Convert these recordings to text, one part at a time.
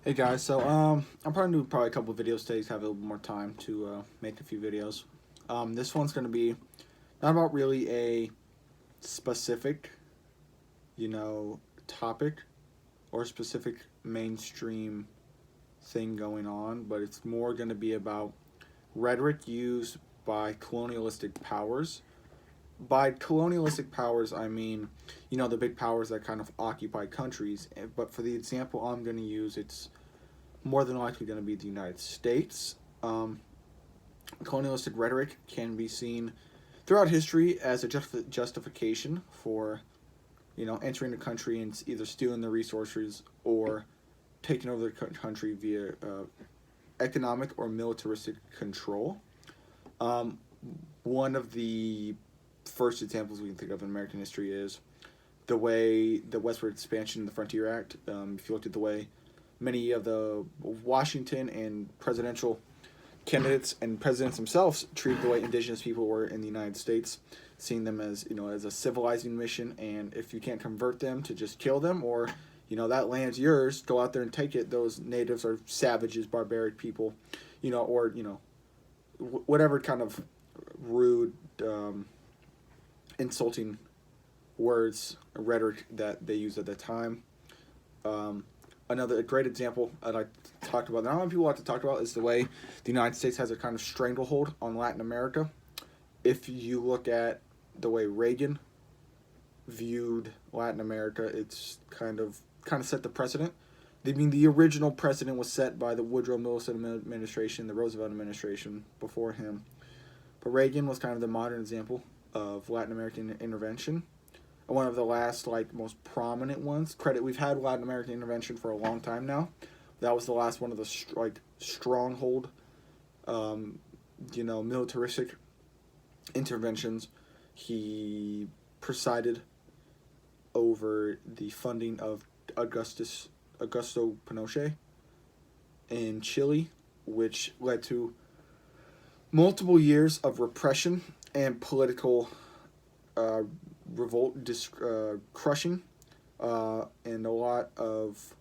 Hey guys, so I'm probably do a couple of videos today to have a little more time to make a few videos. This one's gonna be not about really a specific, topic or a specific mainstream thing going on, but it's more gonna be about rhetoric used by colonialistic powers. By colonialistic powers, I mean, the big powers that kind of occupy countries. But for the example I'm gonna use, it's more than likely going to be the United States. Colonialistic rhetoric can be seen throughout history as a justification for, entering the country and either stealing the resources or taking over the country via economic or militaristic control. Um, One of the first examples we can think of in American history is the way the westward expansion in the Frontier Act. If you looked at the way many of the Washington and presidential candidates and presidents themselves treated the way indigenous people were in the United States, seeing them as as a civilizing mission, and if you can't convert them, to just kill them, or that land's yours, go out there and take it. Those natives are savages, barbaric people, or whatever kind of rude, insulting words, rhetoric that they used at the time. Another great example that I talked about, that not a lot of people like to talk about, is the way the United States has a kind of stranglehold on Latin America. If you look at the way Reagan viewed Latin America, it's kind of set the precedent. I mean, the original precedent was set by the Woodrow Wilson administration, the Roosevelt administration before him. But Reagan was kind of the modern example of Latin American intervention. One of the last, most prominent ones. We've had Latin American intervention for a long time now. That was the last one of the stronghold, militaristic interventions. He presided over the funding of Augusto Pinochet in Chile, which led to multiple years of repression and political revolt, crushing, and a lot of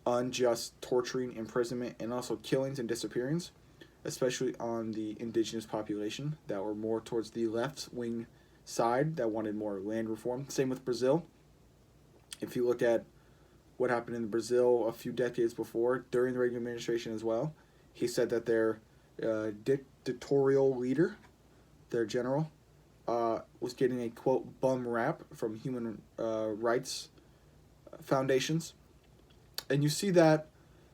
unjust torturing, imprisonment, and also killings and disappearings, especially on the indigenous population that were more towards the left-wing side that wanted more land reform. Same with Brazil. If you look at what happened in Brazil a few decades before, during the Reagan administration as well, he said that their dictatorial leader, their general, was getting a, quote, bum rap from human rights foundations. And you see that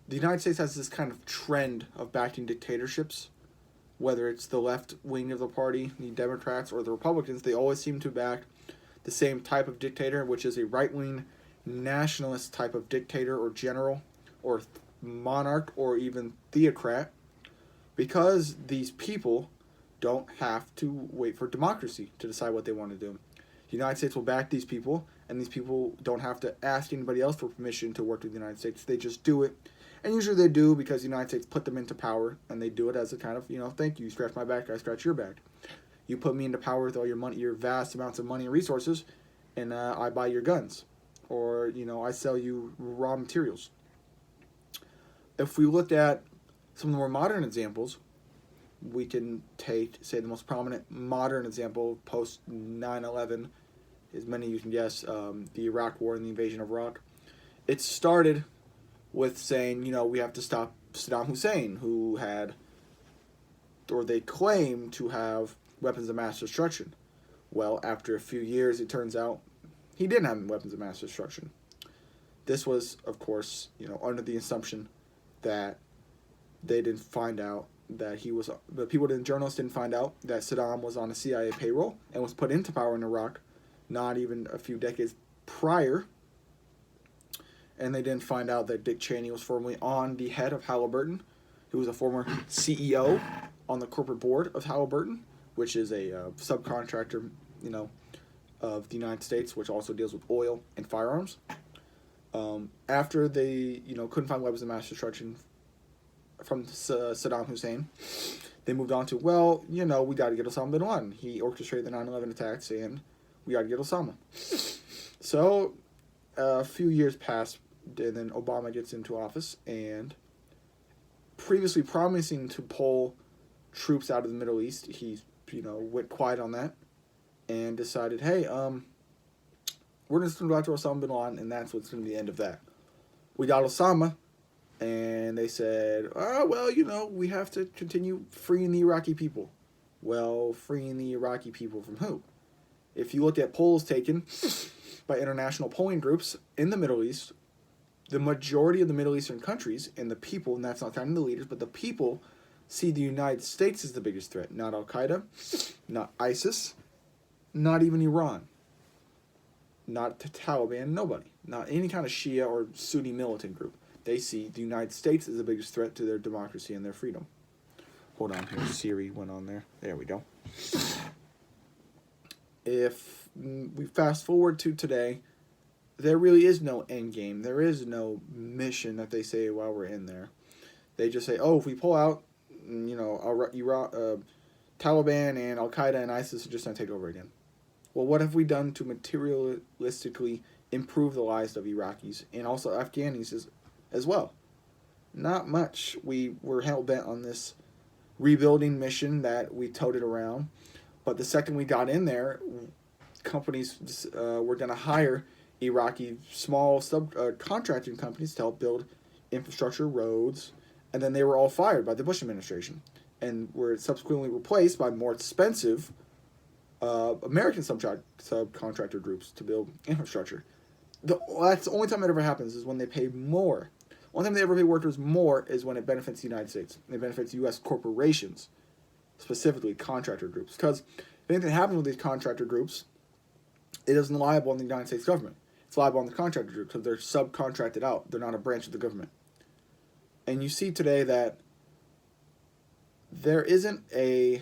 the United States has this kind of trend of backing dictatorships, whether it's the left wing of the party, the Democrats, or the Republicans. They always seem to back the same type of dictator, which is a right-wing nationalist type of dictator or general or monarch or even theocrat, because these people don't have to wait for democracy to decide what they want to do. The United States will back these people, and these people don't have to ask anybody else for permission to work with the United States. They just do it. And usually they do because the United States put them into power, and they do it as a kind of, thank you, you scratch my back, I scratch your back. You put me into power with all your money, your vast amounts of money and resources, and I buy your guns. Or, I sell you raw materials. If we look at some of the more modern examples, we can say the most prominent modern example post 9/11, as many you can guess, the Iraq War and the invasion of Iraq. It started with saying, we have to stop Saddam Hussein, who had, or they claim to have, weapons of mass destruction. Well, after a few years, it turns out he didn't have weapons of mass destruction. This was, of course, under the assumption that they didn't find out that the journalists didn't find out that Saddam was on a CIA payroll and was put into power in Iraq not even a few decades prior. And they didn't find out that Dick Cheney was formerly on the head of Halliburton, who was a former CEO on the corporate board of Halliburton, which is a subcontractor, of the United States, which also deals with oil and firearms. After they, couldn't find weapons of mass destruction from Saddam Hussein, they moved on to, we got to get Osama bin Laden. He orchestrated the 9/11 attacks, and we got to get Osama. So, a few years passed and then Obama gets into office, and previously promising to pull troops out of the Middle East, he went quiet on that and decided, hey, we're just going to go after Osama bin Laden, and that's what's going to be the end of that. We got Osama, and they said, oh, well, we have to continue freeing the Iraqi people. Well, freeing the Iraqi people from who? If you look at polls taken by international polling groups in the Middle East, the majority of the Middle Eastern countries and the people, and that's not counting the leaders, but the people see the United States as the biggest threat. Not Al-Qaeda, not ISIS, not even Iran, not the Taliban, nobody. Not any kind of Shia or Sunni militant group. They see the United States as the biggest threat to their democracy and their freedom. Hold on here, Siri went on there. There we go. If we fast forward to today, there really is no end game. There is no mission that they say while we're in there. They just say, oh, if we pull out, Taliban and Al-Qaeda and ISIS are just going to take over again. Well, what have we done to materialistically improve the lives of Iraqis and also Afghanis as well? Not much. We were hell-bent on this rebuilding mission that we toted around. But the second we got in there, companies were going to hire Iraqi small subcontracting companies to help build infrastructure, roads, and then they were all fired by the Bush administration and were subsequently replaced by more expensive American subcontractor groups to build infrastructure. That's the only time it ever happens is when they pay more. The only time they ever pay workers more is when it benefits the United States. It benefits U.S. corporations, specifically contractor groups. Because if anything happens with these contractor groups, it isn't liable on the United States government. It's liable on the contractor group because they're subcontracted out. They're not a branch of the government. And you see today that there isn't a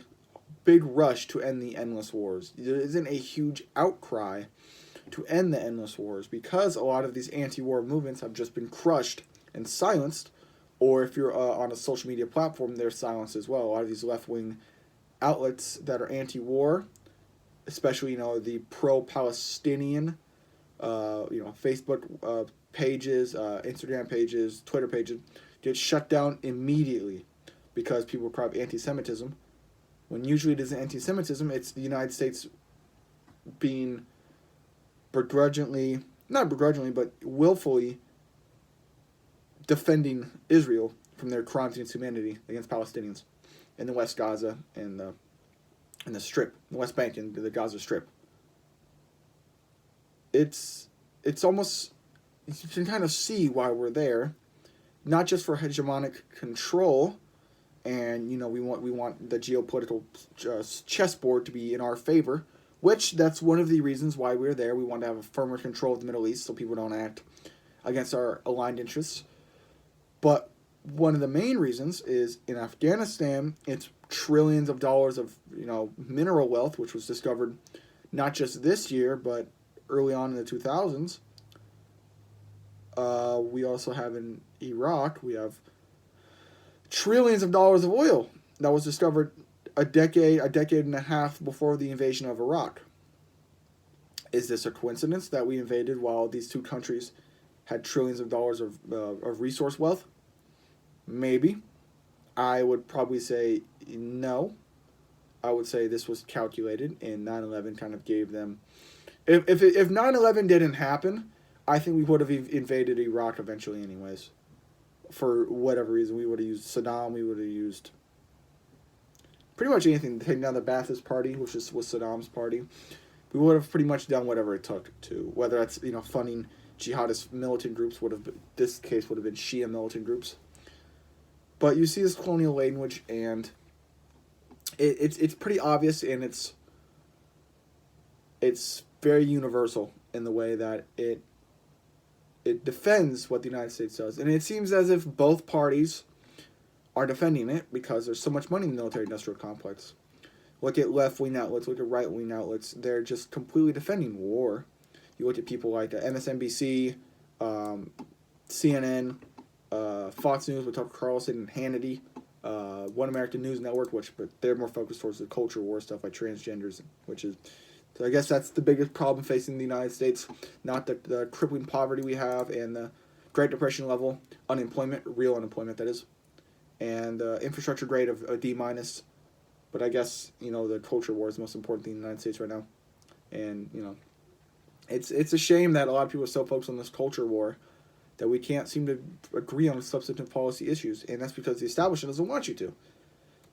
big rush to end the endless wars. There isn't a huge outcry to end the endless wars because a lot of these anti-war movements have just been crushed and silenced, or if you're on a social media platform, they're silenced as well. A lot of these left-wing outlets that are anti-war, especially the pro-Palestinian, Facebook pages, Instagram pages, Twitter pages, get shut down immediately because people cry anti-Semitism. When usually it isn't anti-Semitism, it's the United States being not begrudgingly, but willfully defending Israel from their crimes against humanity against Palestinians in the West Gaza and the Strip, the West Bank and the Gaza Strip. It's almost, you can kind of see why we're there, not just for hegemonic control, and we want the geopolitical chessboard to be in our favor, which that's one of the reasons why we're there. We want to have a firmer control of the Middle East so people don't act against our aligned interests. But one of the main reasons is in Afghanistan, it's trillions of dollars of mineral wealth, which was discovered not just this year, but early on in the 2000s. We also have in Iraq, we have trillions of dollars of oil that was discovered a decade and a half before the invasion of Iraq. Is this a coincidence that we invaded while these two countries had trillions of dollars of resource wealth? Maybe. I would probably say no. I would say this was calculated, and 9/11 kind of gave them... If 9/11 didn't happen, I think we would have invaded Iraq eventually anyways. For whatever reason, we would have used Saddam, we would have used pretty much anything. Taking down the Ba'athist Party, which was Saddam's party. We would have pretty much done whatever it took to, whether that's, funding jihadist militant groups, this case would have been Shia militant groups. But you see this colonial language, and it's pretty obvious, and it's very universal in the way that it defends what the United States does. And it seems as if both parties are defending it because there's so much money in the military-industrial complex. Look at left-wing outlets, look at right-wing outlets. They're just completely defending war. You look at people like MSNBC, CNN, Fox News with Tucker Carlson and Hannity, One American News Network, but they're more focused towards the culture war stuff like transgenders, so I guess that's the biggest problem facing the United States, not the crippling poverty we have and the Great Depression level unemployment, real unemployment that is, and infrastructure grade of a D minus. But I guess the culture war is the most important thing in the United States right now, and it's a shame that a lot of people are so focused on this culture war that we can't seem to agree on substantive policy issues, and that's because the establishment doesn't want you to.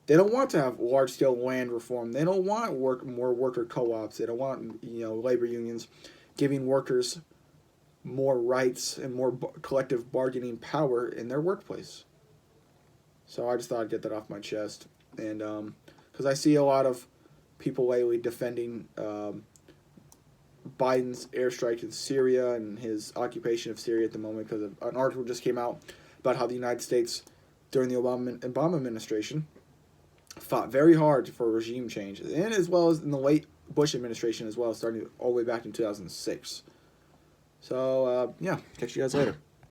They don't want to have large-scale land reform. They don't want more worker co-ops. They don't want labor unions giving workers more rights and more collective bargaining power in their workplace. So I just thought I'd get that off my chest, and because I see a lot of people lately defending Biden's airstrike in Syria and his occupation of Syria at the moment, because an article just came out about how the United States during the Obama administration fought very hard for regime change, and as well as in the late Bush administration as well, starting all the way back in 2006. So, yeah, catch you guys later.